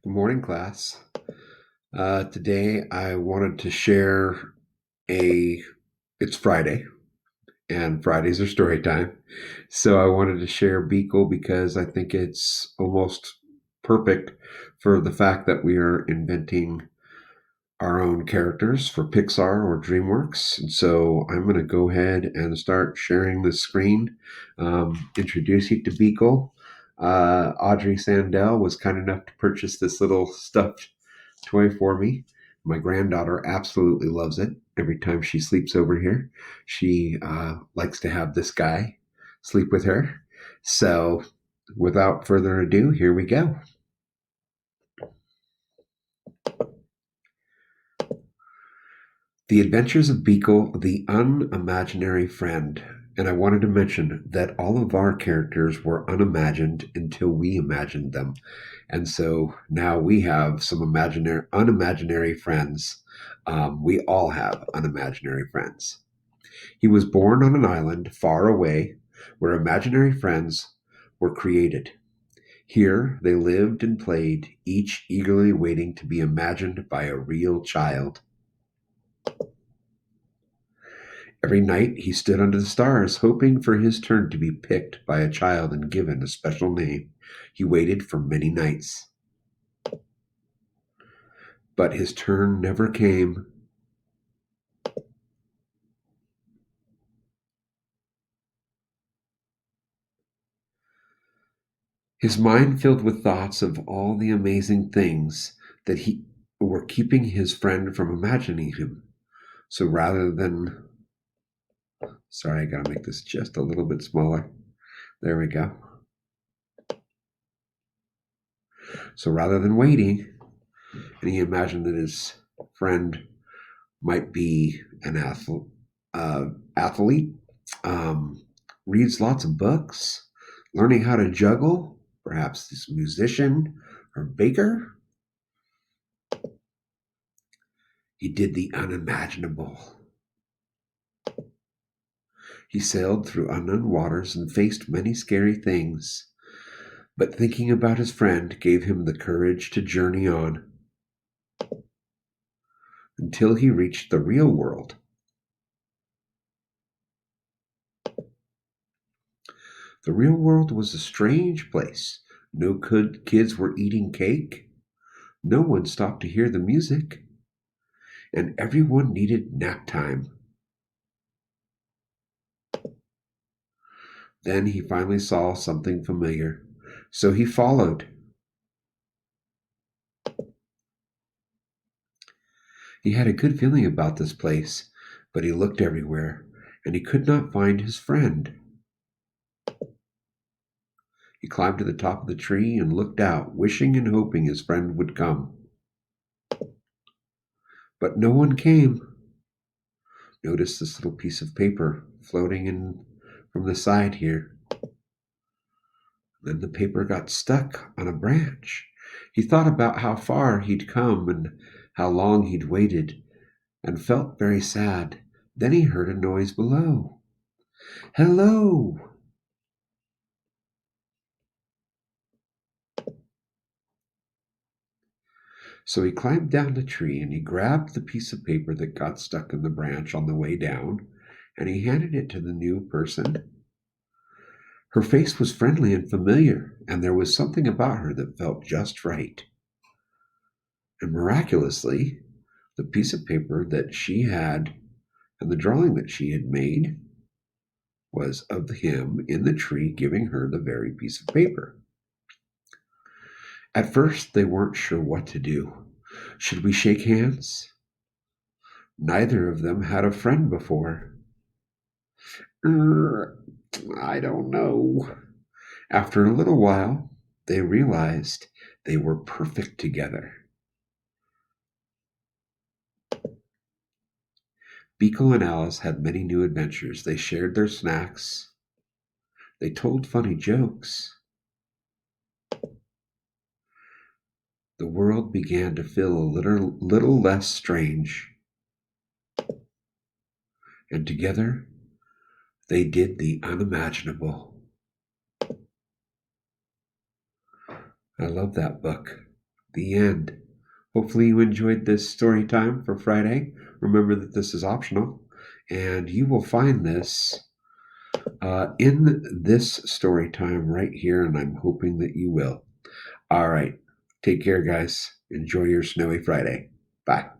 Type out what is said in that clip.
Good morning, class. Today I wanted to share a. It's Friday, and Fridays are story time. So I wanted to share Beekle because I think it's almost perfect for the fact that we are inventing our own characters for Pixar or DreamWorks. And so I'm going to go ahead and start sharing the screen, introduce you to Beagle. Audrey Sandell was kind enough to purchase this little stuffed toy for me. My granddaughter absolutely loves it. Every time she sleeps over here, she likes to have this guy sleep with her. So without further ado, here we go. The Adventures of Beekle, the Unimaginary Friend. And I wanted to mention that all of our characters were unimagined until we imagined them. And so now we have some unimaginary friends. We all have unimaginary friends. He was born on an island far away where imaginary friends were created. Here they lived and played, each eagerly waiting to be imagined by a real child. Every night he stood under the stars, hoping for his turn to be picked by a child and given a special name. He waited for many nights, but his turn never came. His mind filled with thoughts of all the amazing things that he were keeping his friend from imagining him. So rather than, sorry, I gotta make this just a little bit smaller. There we go. So rather than waiting, and he imagined that his friend might be an athlete, um, reads lots of books, learning how to juggle, perhaps this musician or baker. He did the unimaginable. He sailed through unknown waters and faced many scary things, but thinking about his friend gave him the courage to journey on until he reached the real world. The real world was a strange place. No kids were eating cake. No one stopped to hear the music. And everyone needed nap time. Then he finally saw something familiar. So he followed. He had a good feeling about this place, but he looked everywhere, and he could not find his friend. He climbed to the top of the tree and looked out, wishing and hoping his friend would come. But no one came. Notice this little piece of paper floating in from the side here. Then the paper got stuck on a branch. He thought about how far he'd come and how long he'd waited, and felt very sad. Then he heard a noise below. Hello! So he climbed down the tree and he grabbed the piece of paper that got stuck in the branch on the way down, and he handed it to the new person. Her face was friendly and familiar, and there was something about her that felt just right. And miraculously, the piece of paper that she had and the drawing that she had made was of him in the tree giving her the very piece of paper. At first, they weren't sure what to do. Should we shake hands? Neither of them had a friend before. I don't know. After a little while, they realized they were perfect together. Beekle and Alice had many new adventures. They shared their snacks. They told funny jokes. The world began to feel a little less strange. And together, they did the unimaginable. I love that book. The end. Hopefully, you enjoyed this story time for Friday. Remember that this is optional, and you will find this in this story time right here, and I'm hoping that you will. All right. Take care, guys. Enjoy your snowy Friday. Bye.